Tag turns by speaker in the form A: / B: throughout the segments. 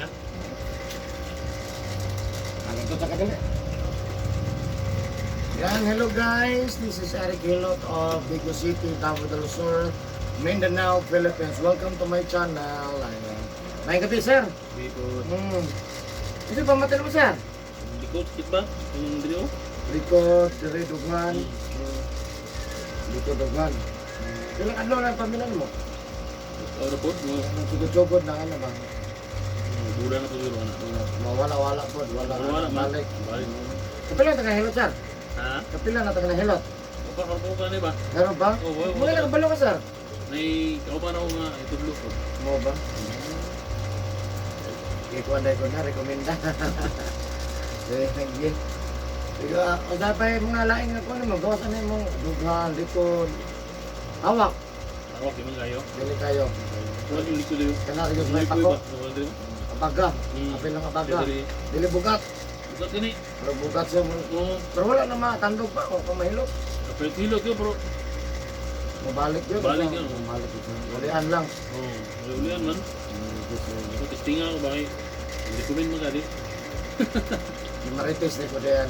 A: niya.
B: Ito sa kadali. Yan, hello guys. This is Eric Hilot of Bigo City, Davao del Sur, Mindanao, Philippines. Welcome to my channel. Ayan. May gabi, sir.
A: Likod.
B: Ito pa matin mo, sir.
A: Likod, kit ba? Yung video?
B: Likod, dire, dugman. Likod, dugman. Ilang adlaw na ang paminan mo?
A: Ano po?
B: Sugod-sugod na ano ba?
A: Bulan na po siguro anak.
B: Mawala-wala po. Wala balik.
A: Balik.
B: Kapila na taga-hilot, sir?
A: Ha?
B: Kapila na taga-hilot?
A: Kapag ka na ba?
B: Meron ba?
A: Oo.
B: Mula nakabalo ka, sir?
A: Nay, kaupan ako nga itudlo ko.
B: Mo ba? Ikuanday ko na, rekomenda. Thank you. Sige, o dapat mga laing na ko naman, gawas na yung dughan, likod, hawak,
A: Awak, di man kayo.
B: dili kayo.
A: Wala yung likod yun.
B: Kanari yung may pako,
A: Wala din.
B: abaga, apil ng abaga, dili bugat.
A: Bukat din eh.
B: Pero bugat siya mo.
A: Oo.
B: Pero wala na matandog pa kung mahilot.
A: Kapilit hilot yun, pero.
B: Mabalik yun.
A: Balik yun.
B: Mabalik yun. Ulian lang.
A: Oo. Ulian man. So, testingan ko ba kayo? Hindi ko rin magadi.
B: Yung marites na ko diyan.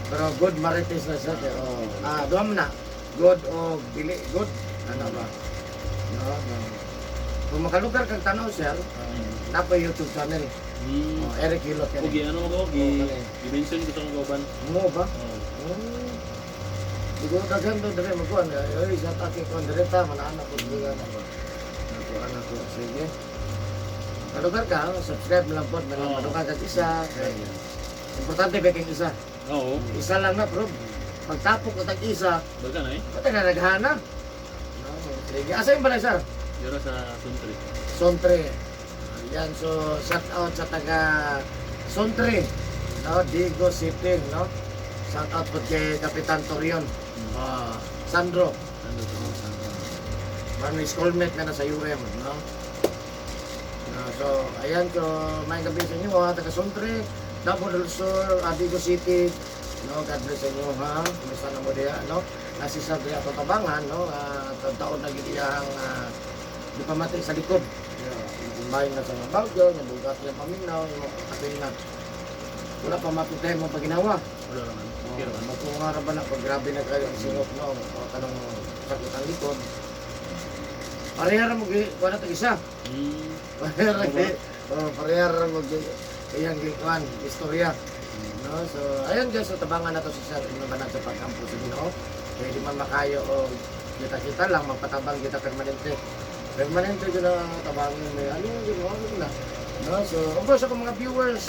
B: Pero good marites na siya. Doon mo na. Good o dili. Good. Ano ba? No. Kung makalugar kang tanaw, sir, napa YouTube channel. Eric Hilot yan.
A: Ogi, ano ko? I-mention ko sa kong kauban.
B: Mo ba?
A: Oo.
B: Siguro kagando dire magkuhan. Ay, sa taki ko direta manaanak ko dili na ba. Anak ko. Sige. Kalugar ka, subscribe lang po. Malugar ka isa. Importante ba kang isa?
A: Oo.
B: Isa lang na, bro. Pagtapok ko tag-isa,
A: Baga na eh.
B: pati na naghana. Sige. Asa yung balay, sir?
A: Dira sa Suntri.
B: Sontre. Yan, so shout out sa taga Sontre. No, Digo City, no? Shout out po kay Kapitan Torion. Sandro.
A: Ano to?
B: Parang schoolmate na sa UM, no? So, ayan ko, may gabi sa inyo, taga Sontre, Davao del Sur, Digo City. No, God bless sa inyo, ha? Kumusta na mo diya, no? Nasi sa diya Tabangan, no? Taon na gidiyang di pa mati sa likod. Bayan na sa mga bagyo, yung bugat yung paminaw, yung mga kapil na. Wala pa mapitay mo pag ginawa.
A: Wala naman. Okay naman.
B: Matungara ba na pag grabe na kayo ang sinop, no? O tanong sakit ang likod. Parehara mo, kuha na isa. Parehara mo, iyang gikuan, istorya. No? So, ayun guys, so tabangan na to sa sir, nabanag sa pagkampo sa Ginoo. Pwede man makayo o kita-kita lang, magpatabang kita permanente. Permanente ko na tabangin may ano yung ginawa ko na. No? So, of course, ako mga viewers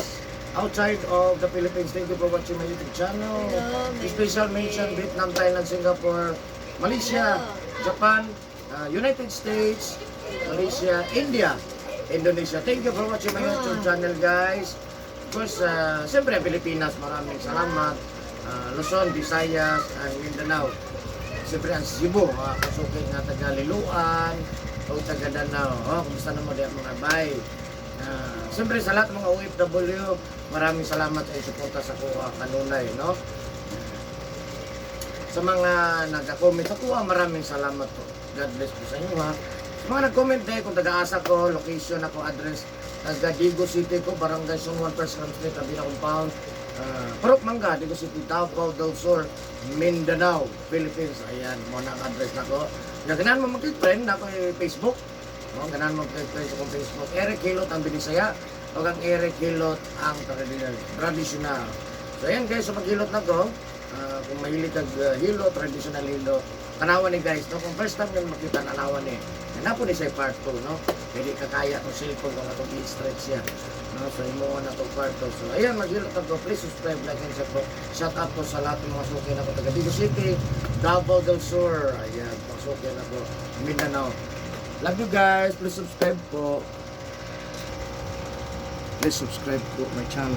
B: outside of the Philippines, thank you for watching my YouTube channel. Special mention, Vietnam, Thailand, Singapore, Malaysia, Japan, United States, Malaysia, India, Indonesia. Thank you for watching my YouTube channel, guys. Of course, siyempre, Pilipinas, maraming salamat. Luzon, Visayas, and Mindanao. Siyempre, ang Cebu, kasukin nga taga Liluan, o taga Danao. Kumusta naman diyan mga bay? Siyempre, sa lahat ng mga OFW, maraming salamat sa suporta sa kuha kanunay, no? Sa mga nag-comment sa kuha, maraming salamat po. God bless po sa inyo, ha? Sa mga nag-comment dahil kung taga-asa ko, location ako, address, taga Digo City ko, Barangay Sun 1 First Camp Street, Abina Compound, Purok Mangga, Digo City, Davao del Sur, Mindanao, Philippines. Ayan, muna ang address na ko. Ganahan mo mag-friend na ako yung Facebook. Ganahan mo mag-friend sa Facebook. Eric Hilot ang Binisaya. O ang Eric Hilot ang traditional. So ayan guys, so mag-hilot na ko. Kung mahilig kag hilot, traditional hilot. Tanawan ni guys, no? Kung first time nyo makita tanawan ni. Napo ni siya part 2, no? Pwede kakaya itong cellphone kung itong i-stretch siya. No? So imo na itong part 2. So ayan, mag-hilot na ko. Please subscribe, like, and share po. Shout out po sa lahat ng mga suki na ko taga Digo City, Davao del Sur. Ayan, mga suki na ko. Mindanao. Love you guys. Please subscribe po. Please subscribe po my channel.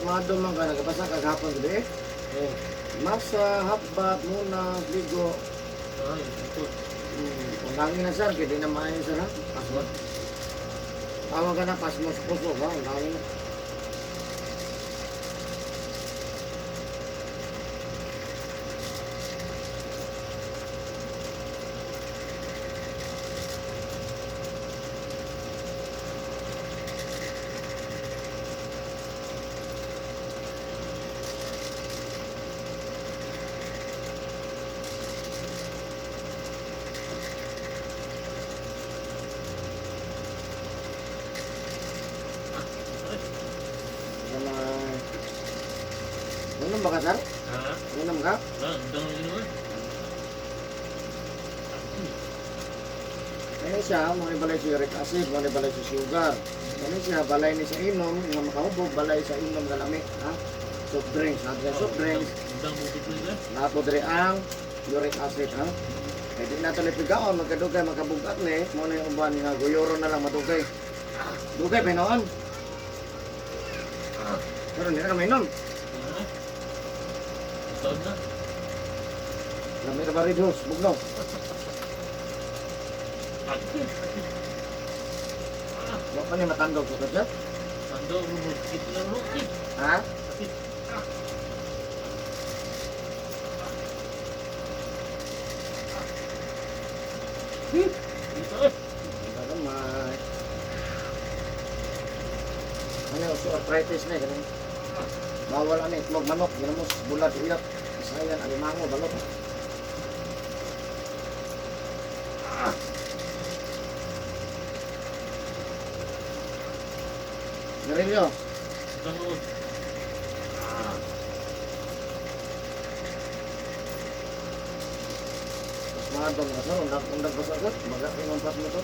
B: pasmado man ka, nagabasa kagapon gabi.
A: Oh.
B: Masa, hapbat, muna, ligo.
A: Ay, ito.
B: Kung lagi na sir, hindi na maayon sir ha. Pasmod. Tawag ka na, pasmos puso ha. Ang lagi na. Naman. Unom ba ka sir?
A: Ha?
B: Unom ka?
A: Ang dang naman.
B: Kaya siya, mga balay sa uric acid, mga balay sa sugar. Kaya siya, balay ni sa inom, nga makahubog, balay sa inom na lamig, ha? Soft drinks, nato sa soft drinks,
A: Ang dang mo nila.
B: nato diri ang uric acid, ha? Kaya di nato lipigaon, magkadugay, magkabugat ni, mo na yung uban nga, guyoro na lang matugay. Dugay, pinoon. Pero hindi na kami inom.
A: Ha? Ito na.
B: Lamig na ba rin juice, bugno.
A: Akit.
B: Huwag pa niya matandog ko siya.
A: Ando, rumukit lang rumukit.
B: Ha?
A: Akit. Ito.
B: Nagamay. Ano yung arthritis na eh, ganun. Bawal ano eh, itlog manok, ginamos, bulat, uyap, isayan, alimango, balot. Narilyo,
A: Dang mo.
B: mas mahadong na sir, undag ba sa agad, baga pinampat mo to.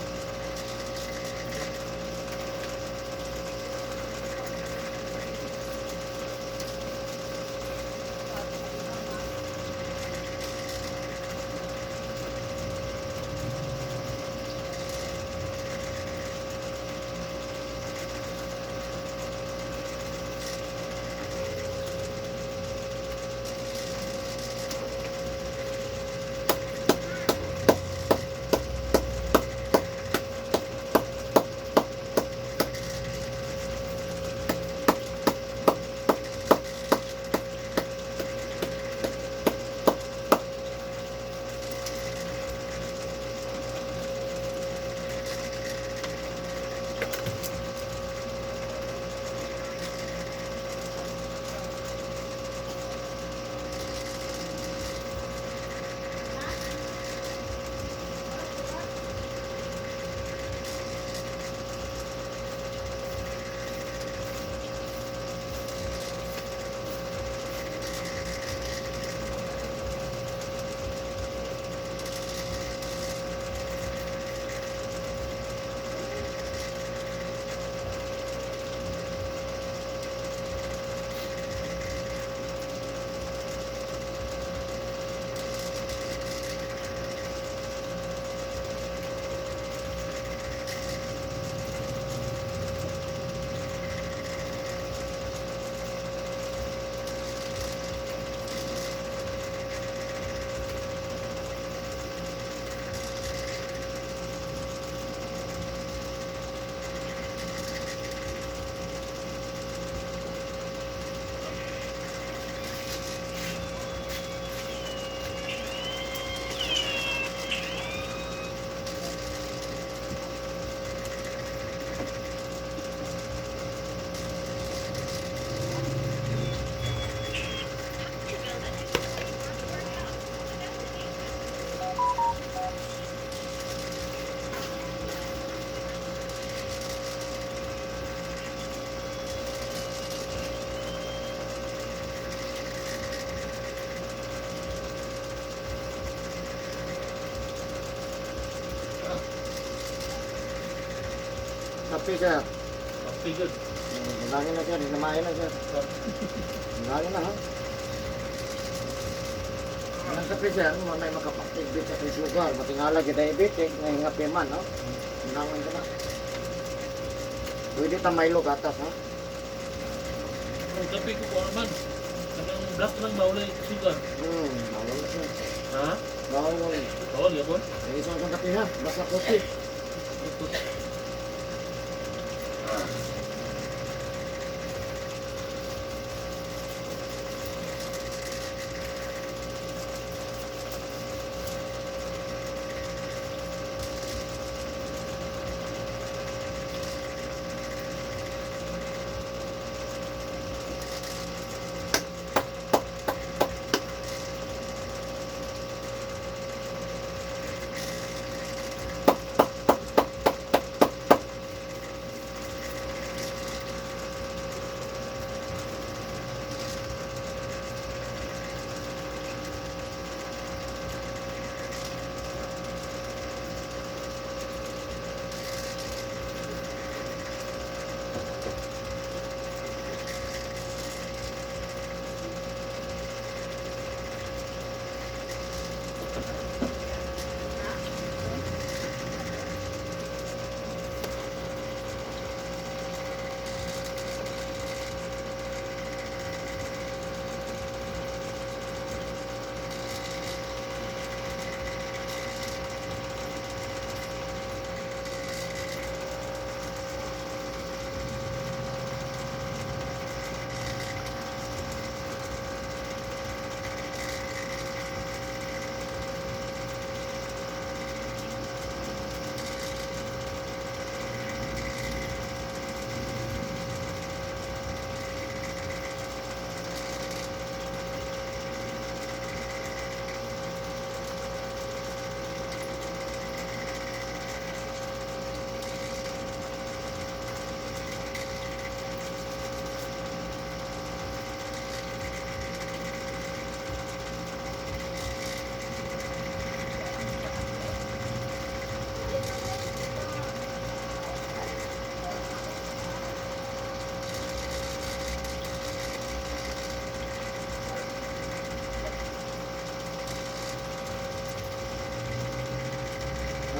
B: Happy sir.
A: Okay, good.
B: Lagi na sir, hinamahin na sir. Lagi na ha. Ang kape sir, mo na makapag-activate sa sugar, matingala kita diabetic, ngayon nga piman, no? Hinangan ka na. Pwede ta Milo gatas, ha?
A: Ang kape ko kung naman. Ang black lang bawal ay sugar.
B: Bawal na siya.
A: Ha?
B: Bawal.
A: Bawal yapon.
B: May isang kang kape ha, basta kopi.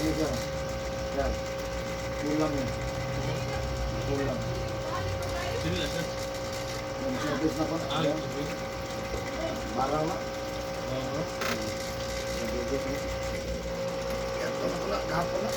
B: Ano siya? Yan. Kulang yun. Kulang.
A: Sino lang sir?
B: Yung service na ko na.
A: Ah,
B: Yan. Barang na.
A: Oo.
B: Service na. Yan ko na ko na. Kahapon na.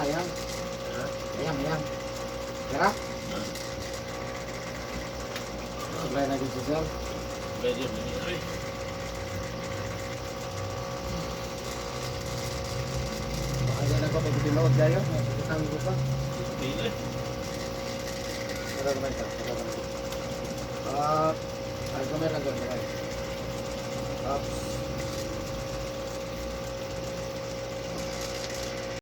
B: ayan. Ayan. Kira? Supply na dito, sir.
A: Medyo, ay.
B: Baka dyan ako pag tinawag dyan. Nakikitang ko pa.
A: Pila.
B: Wala naman ito. Ay, kamera lang. Ups.